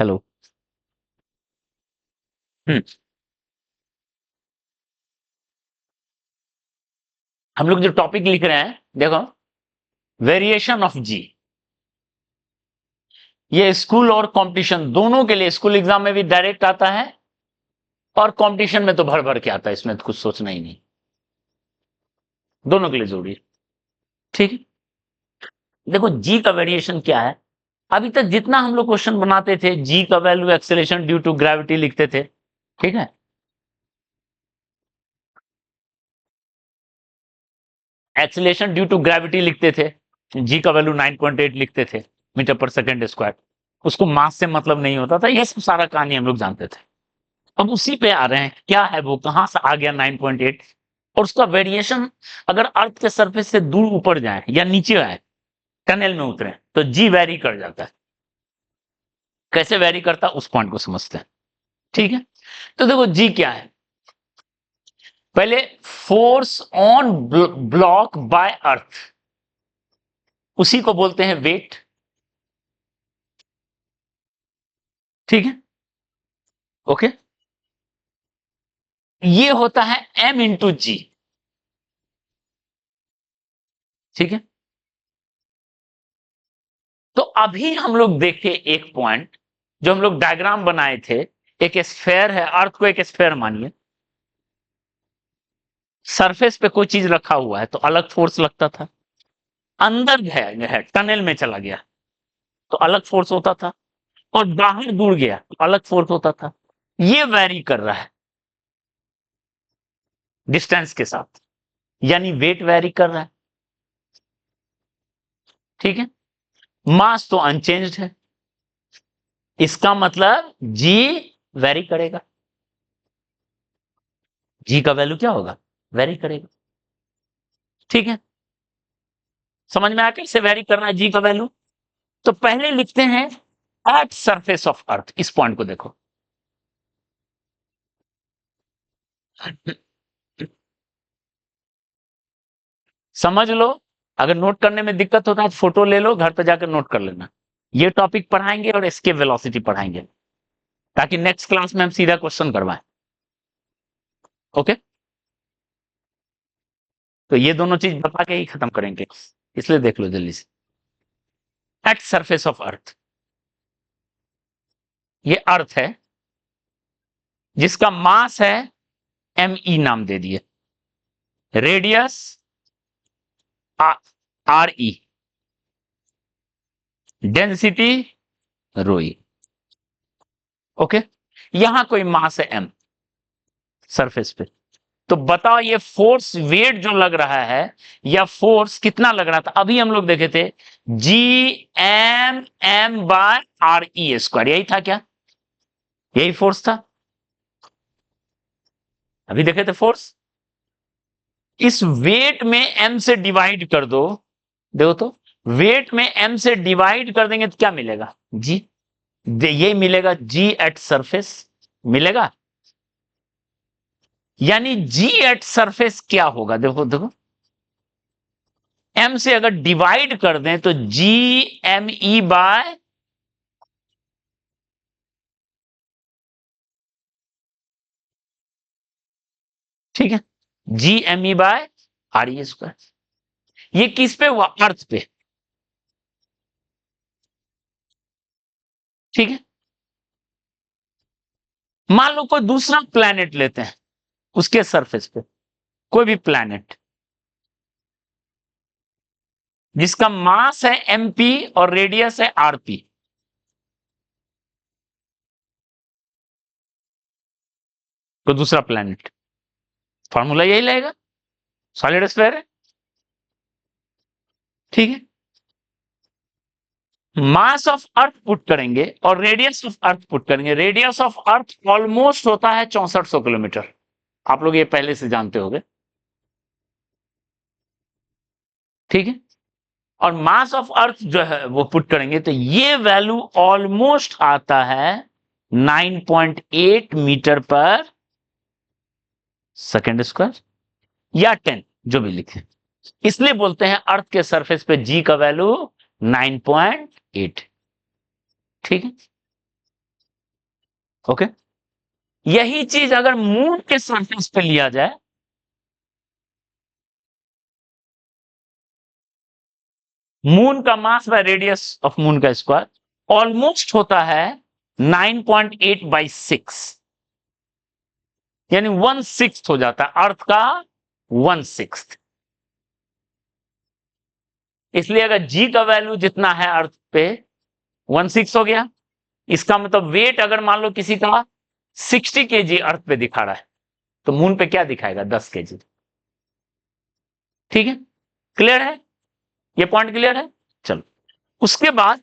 Hello. हम्म हम लोग जो टॉपिक लिख रहे हैं, देखो, वेरिएशन ऑफ जी। ये स्कूल और कंपटीशन दोनों के लिए, स्कूल एग्जाम में भी डायरेक्ट आता है और कंपटीशन में तो भर भर के आता है, इसमें तो कुछ सोचना ही नहीं। दोनों के लिए जरूरी है। ठीक है। देखो, जी का वेरिएशन क्या है। अभी तक जितना हम लोग क्वेश्चन बनाते थे, जी का value acceleration due to gravity लिखते थे। ठीक है। एक्सेलेरेशन ड्यू टू ग्रेविटी लिखते थे, जी का वैल्यू 9.8 लिखते थे मीटर पर सेकेंड स्क्वायर। उसको मास से मतलब नहीं होता था, ये सब सारा कहानी हम लोग जानते थे। अब उसी पे आ रहे हैं, क्या है वो, कहां से आ गया 9.8, और उसका वेरिएशन अगर अर्थ के सरफेस से दूर ऊपर जाए या नीचे आए, टनल में उतरे, तो जी वेरी कर जाता है। कैसे वेरी करता है, उस पॉइंट को समझते हैं। ठीक है। तो देखो, जी क्या है। पहले, फोर्स ऑन ब्लॉक बाय अर्थ, उसी को बोलते हैं वेट। ठीक है। ओके। ये होता है एम इंटू जी। ठीक है। तो अभी हम लोग देखे एक पॉइंट, जो हम लोग डायग्राम बनाए थे। एक स्फेयर है, अर्थ को एक स्फेयर मानिए। सरफेस पे कोई चीज रखा हुआ है तो अलग फोर्स लगता था। अंदर है टनल में चला गया तो अलग फोर्स होता था, और बाहर दूर गया तो अलग फोर्स होता था। ये वैरी कर रहा है डिस्टेंस के साथ, यानी वेट वैरी कर रहा है। ठीक है। मास तो अनचेंज्ड है, इसका मतलब जी वैरी करेगा। जी का वैल्यू क्या होगा, वैरी करेगा। ठीक है। समझ में आया कैसे वैरी करना है जी का वैल्यू। तो पहले लिखते हैं एट सरफेस ऑफ अर्थ, इस पॉइंट को देखो। समझ लो। अगर नोट करने में दिक्कत होता है तो फोटो ले लो, घर पे जाकर नोट कर लेना। ये टॉपिक पढ़ाएंगे और एस्केप वेलोसिटी पढ़ाएंगे, ताकि नेक्स्ट क्लास में हम सीधा क्वेश्चन करवाएं। ओके। तो ये दोनों चीज बता के ही खत्म करेंगे, इसलिए देख लो जल्दी से। एट सरफेस ऑफ अर्थ, ये अर्थ है जिसका मास है एम ई, नाम दे दिए। रेडियस आर ई, डेंसिटी रोई। ओके। यहां कोई मास है एम सरफेस पे। तो बताओ, ये फोर्स वेट जो लग रहा है, या फोर्स कितना लग रहा था, अभी हम लोग देखे थे G M M by R E square, यही था क्या, यही फोर्स था। अभी देखे थे फोर्स। इस वेट में एम से डिवाइड कर दो, देखो तो, वेट में एम से डिवाइड कर देंगे तो क्या मिलेगा, जी। यही मिलेगा, जी एट सरफेस मिलेगा। यानी जी एट सरफेस क्या होगा, देखो देखो, एम से अगर डिवाइड कर दें तो जी एम ई बाय, ठीक है, G M E by R E square. ये किस पे हुआ, अर्थ पे। ठीक है। मान लो कोई दूसरा प्लेनेट लेते हैं, उसके सरफेस पे कोई भी प्लेनेट जिसका मास है एमपी और रेडियस है आरपी। कोई दूसरा प्लेनेट, फॉर्मूला यही लगेगा, सॉलिड स्फीयर है। ठीक है। मास ऑफ अर्थ पुट करेंगे और रेडियस ऑफ अर्थ पुट करेंगे। रेडियस ऑफ अर्थ ऑलमोस्ट होता है 6400 किलोमीटर, आप लोग ये पहले से जानते होंगे। ठीक है। और मास ऑफ अर्थ जो है वो पुट करेंगे तो ये वैल्यू ऑलमोस्ट आता है 9.8 मीटर पर सेकेंड स्क्वायर, या 10, जो भी लिखे। इसलिए बोलते हैं अर्थ के सरफेस पे जी का वैल्यू 9.8। ठीक है। ओके, यही चीज अगर मून के सरफेस पे लिया जाए, मून का mass by radius of moon का स्क्वायर ऑलमोस्ट होता है 9.8/6, यानी 1/6 हो जाता है अर्थ का 1/6। इसलिए अगर जी का वैल्यू जितना है अर्थ पे 1/6 हो गया, इसका मतलब वेट अगर मान लो किसी का 60 kg अर्थ पे दिखा रहा है, तो मून पे क्या दिखाएगा? 10 kg। ठीक है, क्लियर है? ये पॉइंट क्लियर है? चलो, उसके बाद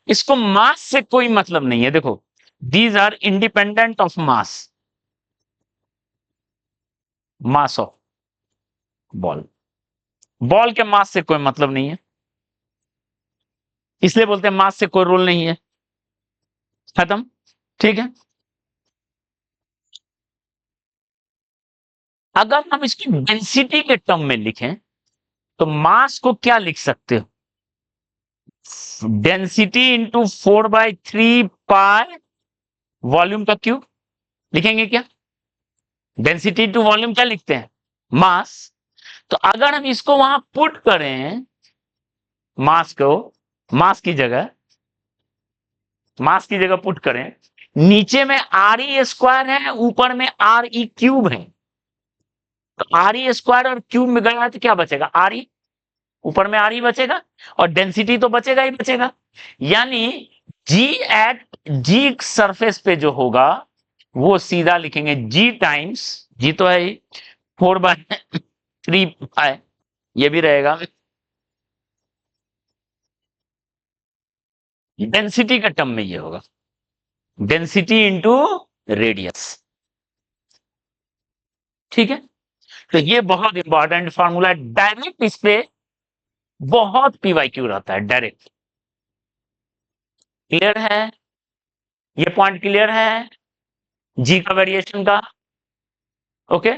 इसको मास से कोई मतलब नहीं है। देखो, these are independent of mass, mass of ball, ball के मास से कोई मतलब नहीं है, इसलिए बोलते हैं मास से कोई रोल नहीं है। खत्म। ठीक है, अगर हम इसकी डेंसिटी के टर्म में लिखें तो मास को क्या लिख सकते हो? डेंसिटी इंटू 4/3 पाई वॉल्यूम का क्यूब लिखेंगे क्या? डेंसिटी टू वॉल्यूम क्या लिखते हैं? मास। तो अगर हम इसको वहां पुट करें, मास को मास की जगह पुट करें, नीचे में आर ई स्क्वायर है, ऊपर में आर ई क्यूब है, तो आर ई स्क्वायर और क्यूब में गया तो क्या बचेगा? आर ई, ऊपर में आर ई बचेगा, और डेंसिटी तो बचेगा ही बचेगा। यानी जी एट जी सरफेस पे जो होगा वो सीधा लिखेंगे जी टाइम्स, जी तो है ही, 4/3 है, ये भी रहेगा, डेंसिटी का टर्म में ये होगा, डेंसिटी इंटू रेडियस। ठीक है, तो ये बहुत इंपॉर्टेंट फॉर्मूला है, डायरेक्ट इस पे बहुत पीवाईक्यू रहता है, डायरेक्ट। क्लियर है? ये पॉइंट क्लियर है जी का वेरिएशन का? ओके,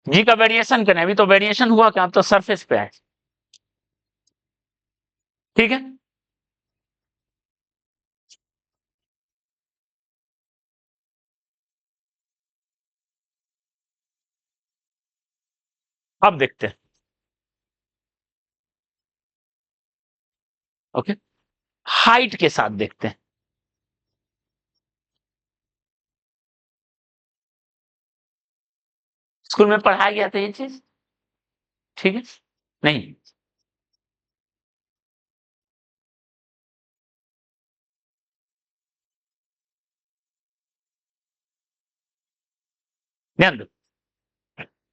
जी का वेरिएशन करें, अभी तो वेरिएशन हुआ क्या, अब तो सरफेस पे है। ठीक है, अब देखते हैं। ओके, हाइट के साथ देखते हैं। स्कूल में पढ़ाया गया था ये चीज, ठीक है? नहीं, ध्यान दो,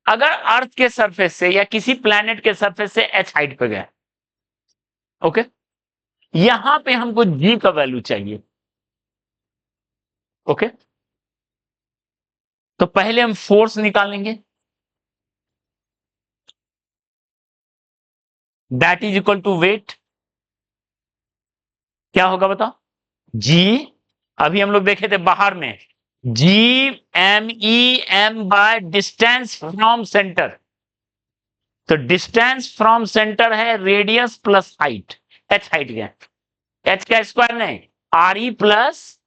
अगर अर्थ के सरफेस से या किसी प्लेनेट के सरफेस से एच हाइट पे गए, ओके, यहां पे हमको जी का वैल्यू चाहिए। ओके, तो पहले हम फोर्स निकालेंगे, that is equal to weight. क्या होगा बताओ? जी, अभी हम लोग देखे थे बाहर में, G M E M by distance from centre, तो डिस्टेंस फ्रॉम सेंटर है radius plus height, H height गया, एच का स्क्वायर नहीं, R E plus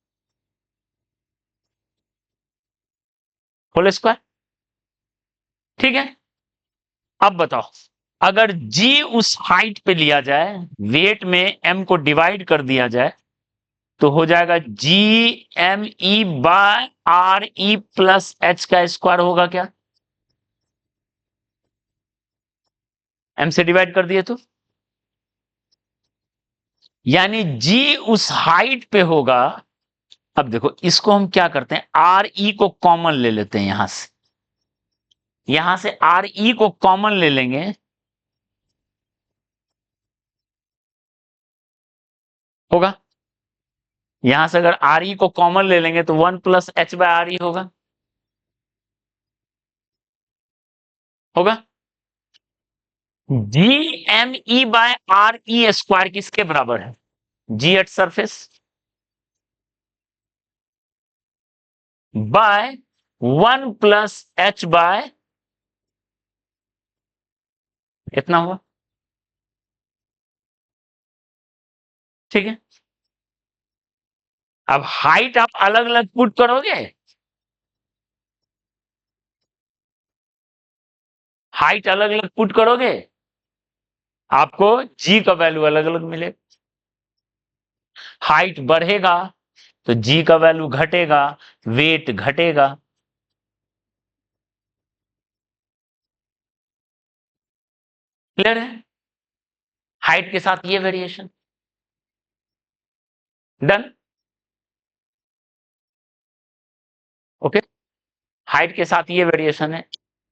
whole square. ठीक है, अब बताओ, अगर जी उस हाइट पे लिया जाए, वेट में एम को डिवाइड कर दिया जाए, तो हो जाएगा G M E by R E plus H का स्क्वायर होगा क्या? एम से डिवाइड कर दिए तो, यानी जी उस हाइट पे होगा। अब देखो, इसको हम क्या करते हैं, आर ई को कॉमन ले लेते हैं, यहां से आर ई को कॉमन ले लेंगे, होगा, यहां से अगर आर ई को कॉमन ले लेंगे तो 1 + h/r ई होगा। G M E by R E square किसके बराबर है? G at surface by 1 + h/, इतना हुआ। ठीक है, अब हाइट आप अलग अलग पुट करोगे, हाइट अलग अलग पुट करोगे, आपको जी का वैल्यू अलग अलग मिलेगा। हाइट बढ़ेगा तो जी का वैल्यू घटेगा, वेट घटेगा। क्लियर है? हाइट के साथ ये वेरिएशन। डन। ओके, हाइट के साथ ये वेरिएशन है,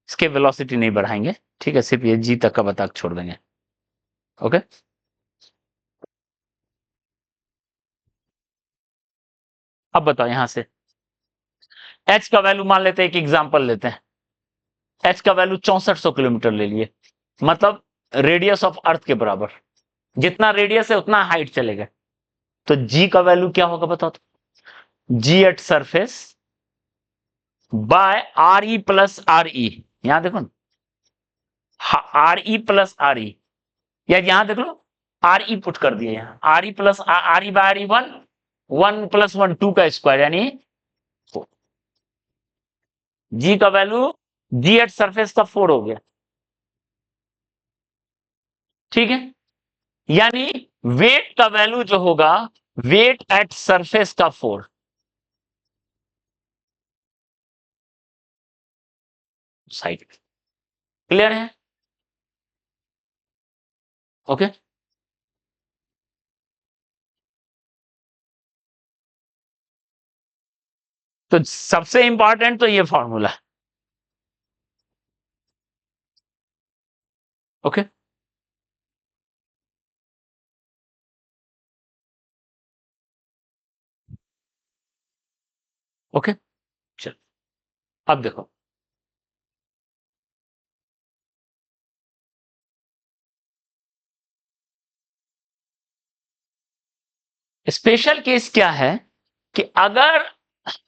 इसके वेलोसिटी नहीं बढ़ाएंगे, ठीक है, सिर्फ ये जी तक का बता छोड़ देंगे। ओके, अब बताओ यहां से एच का वैल्यू मान लेते हैं, एक एग्जांपल लेते हैं। एच का वैल्यू 6400 किलोमीटर ले लिए, मतलब रेडियस ऑफ अर्थ के बराबर। जितना रेडियस है उतना हाइट चलेगा। तो जी का वैल्यू क्या होगा बताओ तो? G at surface by R E plus R E. यहां देखो ना, R E plus R E, या यहां देख लो आर ई पुट कर दिए, यहां are E plus R E by R E one, one plus one two का स्क्वायर यानी जी का वैल्यू जी एट सरफेस का 4 हो गया। ठीक है, यानी वेट का वैल्यू जो होगा, वेट एट सरफेस का 4। साइड क्लियर है? ओके, तो सबसे इंपॉर्टेंट तो ये फॉर्मूला। ओके, ओके, चल अब देखो, स्पेशल केस क्या है कि अगर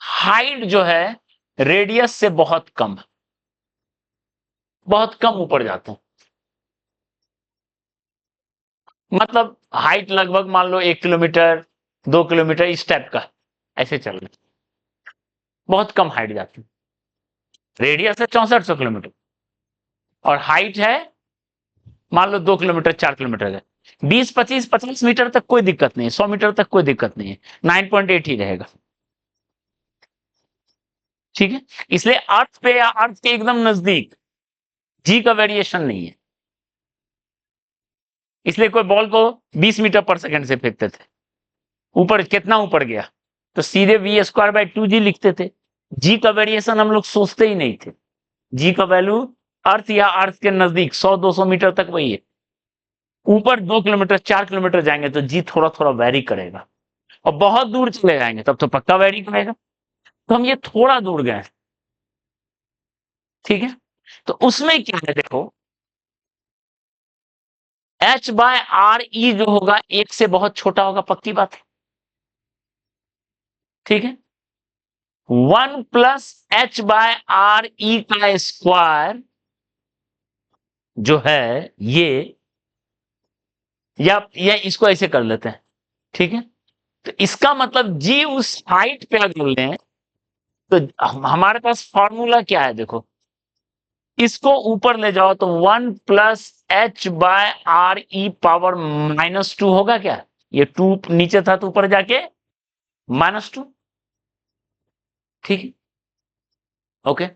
हाइट जो है रेडियस से बहुत कम ऊपर जाते हैं, मतलब हाइट लगभग मान लो 1 किलोमीटर 2 किलोमीटर इस टाइप का, ऐसे चल रहे, बहुत कम हाइट जाती है। रेडियस है 6400 किलोमीटर और हाइट है मान लो 2 किलोमीटर 4 किलोमीटर है, 20 25 50 मीटर तक कोई दिक्कत नहीं है, 100 मीटर तक कोई दिक्कत नहीं है, 9.8 ही रहेगा। ठीक है, इसलिए अर्थ पे या अर्थ के एकदम नजदीक जी का वेरिएशन नहीं है। इसलिए कोई बॉल को 20 मीटर पर सेकंड से फेंकते थे, ऊपर कितना ऊपर गया तो सीधे वी स्क्वायर बाय 2 जी लिखते थे। जी का वेरिएशन हम लोग सोचते ही नहीं थे। जी का वैल्यू अर्थ या अर्थ के नजदीक 100 200 मीटर तक वही है। ऊपर 2 किलोमीटर 4 किलोमीटर जाएंगे तो जी थोड़ा थोड़ा वेरी करेगा, और बहुत दूर चले जाएंगे तब तो पक्का वेरी करेगा। तो हम ये थोड़ा दूर गए, ठीक है, तो उसमें क्या है देखो, एच बाय आर ई जो होगा एक से बहुत छोटा होगा, पक्की बात है। ठीक है, 1 + h/r e का स्क्वायर जो है ये, या इसको ऐसे कर लेते हैं। ठीक है, तो इसका मतलब जी उस हाइट पे अगर लें तो हमारे पास फॉर्मूला क्या है देखो, इसको ऊपर ले जाओ तो 1 + h/r e⁻²- होगा क्या? ये 2 नीचे था तो ऊपर जाके -2। ठीक है, ओके,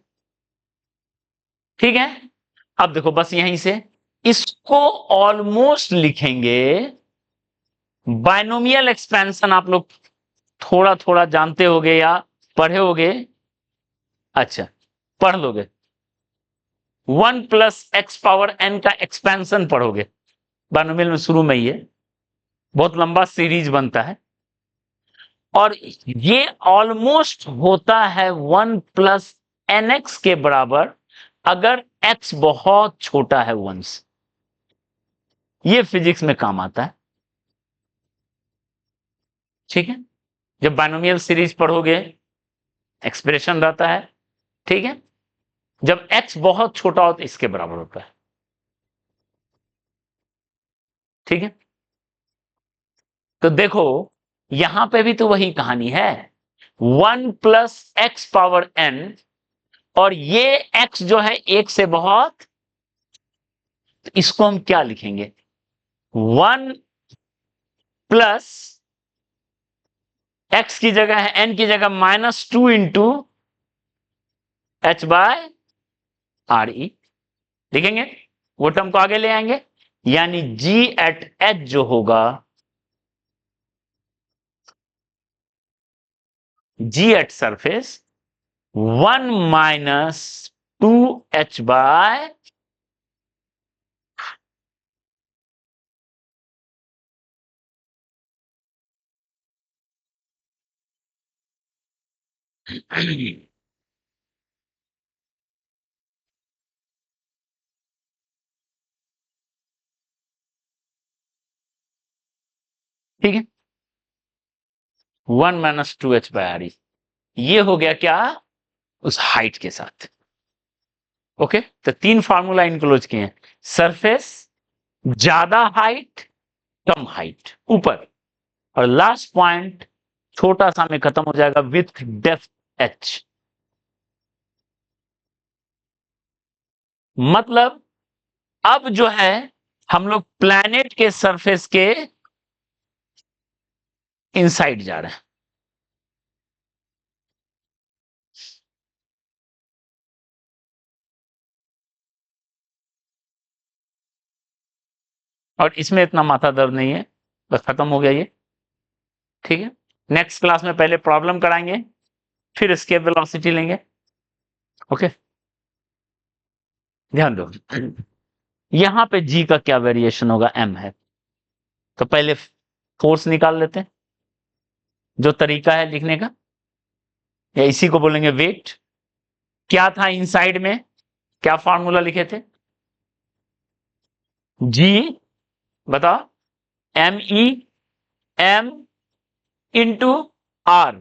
ठीक है। अब देखो बस यहीं से इसको ऑलमोस्ट लिखेंगे, बाइनोमियल एक्सपेंशन आप लोग थोड़ा थोड़ा जानते होगे या पढ़े होगे। अच्छा, पढ़ लोगे, 1 + x⁻n का एक्सपेंशन पढ़ोगे, बाइनोमियल में शुरू में ही है, बहुत लंबा सीरीज बनता है, और ये ऑलमोस्ट होता है 1 + nx के बराबर अगर x बहुत छोटा है 1 से। ये फिजिक्स में काम आता है। ठीक है, जब बाइनोमियल सीरीज पढ़ोगे एक्सप्रेशन रहता है। ठीक है, जब x बहुत छोटा हो तो इसके बराबर होता है। ठीक है, तो देखो यहां पे भी तो वही कहानी है, 1 प्लस एक्स पावर n, और ये x जो है एक से बहुत, तो इसको हम क्या लिखेंगे, 1 प्लस x की जगह है, n की जगह -2 into h by R E लिखेंगे, वो टर्म को आगे ले आएंगे, यानी g एट h जो होगा, g at surface 1 minus 2h by ठीक है, 1 माइनस 2h बाय आर ई, ये हो गया क्या, उस हाइट के साथ। ओके, तो 3 फार्मूला इनक्लोज किए हैं, सरफेस, ज्यादा हाइट, कम हाइट ऊपर, और लास्ट पॉइंट छोटा सा में खत्म हो जाएगा विथ डेप्थ h। मतलब अब जो है हम लोग प्लैनेट के सरफेस के इनसाइड जा रहे हैं। और इसमें इतना माथा दर्द नहीं है, बस खत्म हो गया ये। ठीक है, नेक्स्ट क्लास में पहले प्रॉब्लम कराएंगे, फिर एस्केप वेलोसिटी लेंगे। ओके, ध्यान दो, यहां पे g का क्या वेरिएशन होगा, m है, तो पहले फोर्स निकाल लेते हैं, जो तरीका है लिखने का, या इसी को बोलेंगे वेट। क्या था इनसाइड में, क्या फॉर्मूला लिखे थे, g, बताओ, m इंटू r,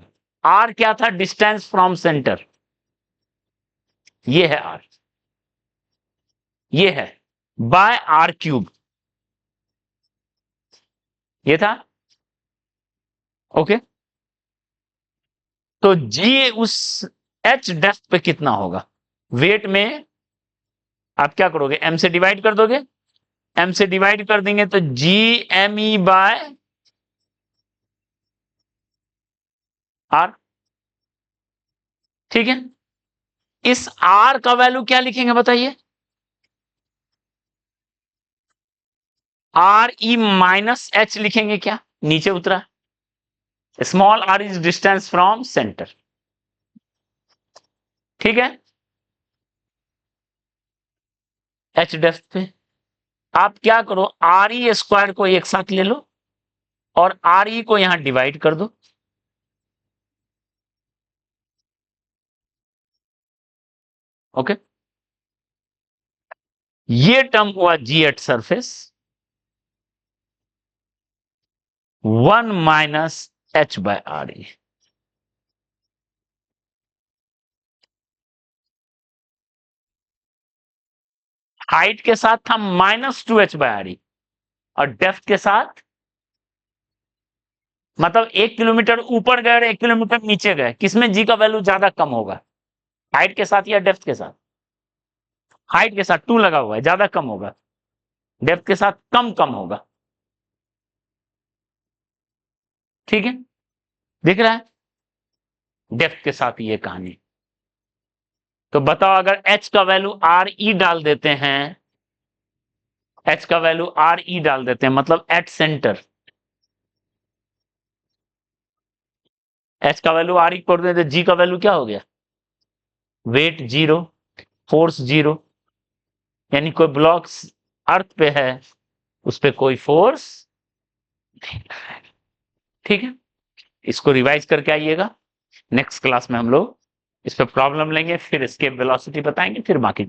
r क्या था, डिस्टेंस फ्रॉम सेंटर, ये है r, ये है बाय r क्यूब, ये था। ओके, तो g उस h डेप्थ पे कितना होगा, वेट में आप क्या करोगे, m से डिवाइड कर दोगे, m से डिवाइड कर देंगे तो g m e by r। ठीक है, इस r का वैल्यू क्या लिखेंगे बताइए, आर ई माइनस एच लिखेंगे क्या, नीचे उतरा, small r is distance from centre. ठीक है, h डेप्थ पे आप क्या करो, आर ई स्क्वायर को एक साथ ले लो और आर ई को यहां डिवाइड कर दो। ओके, ये टर्म हुआ g at surface 1 minus H by R E. Height के साथ था -2h बाय आर ई, और डेप्थ के साथ मतलब 1 किलोमीटर ऊपर गए और 1 किलोमीटर नीचे गए, किसमें जी का वैल्यू ज्यादा कम होगा, हाइट के साथ या डेप्थ के साथ, हाइट के साथ 2 लगा हुआ है, ज्यादा कम होगा, डेप्थ के साथ कम कम होगा। ठीक है, दिख रहा है, डेप्थ के साथ ये कहानी। तो बताओ, अगर h का वैल्यू आर ई डाल देते हैं, h का वैल्यू आर ई डाल देते हैं, मतलब एट सेंटर, h का वैल्यू आर ई कर देते, g का वैल्यू क्या हो गया, वेट 0, फोर्स 0, यानी कोई ब्लॉक अर्थ पे है, उस पे कोई फोर्स नहीं लग रहा है। ठीक है, इसको रिवाइज करके आइएगा, नेक्स्ट क्लास में हम लोग इस पे प्रॉब्लम लेंगे, फिर इसके वेलोसिटी बताएंगे, फिर बाकी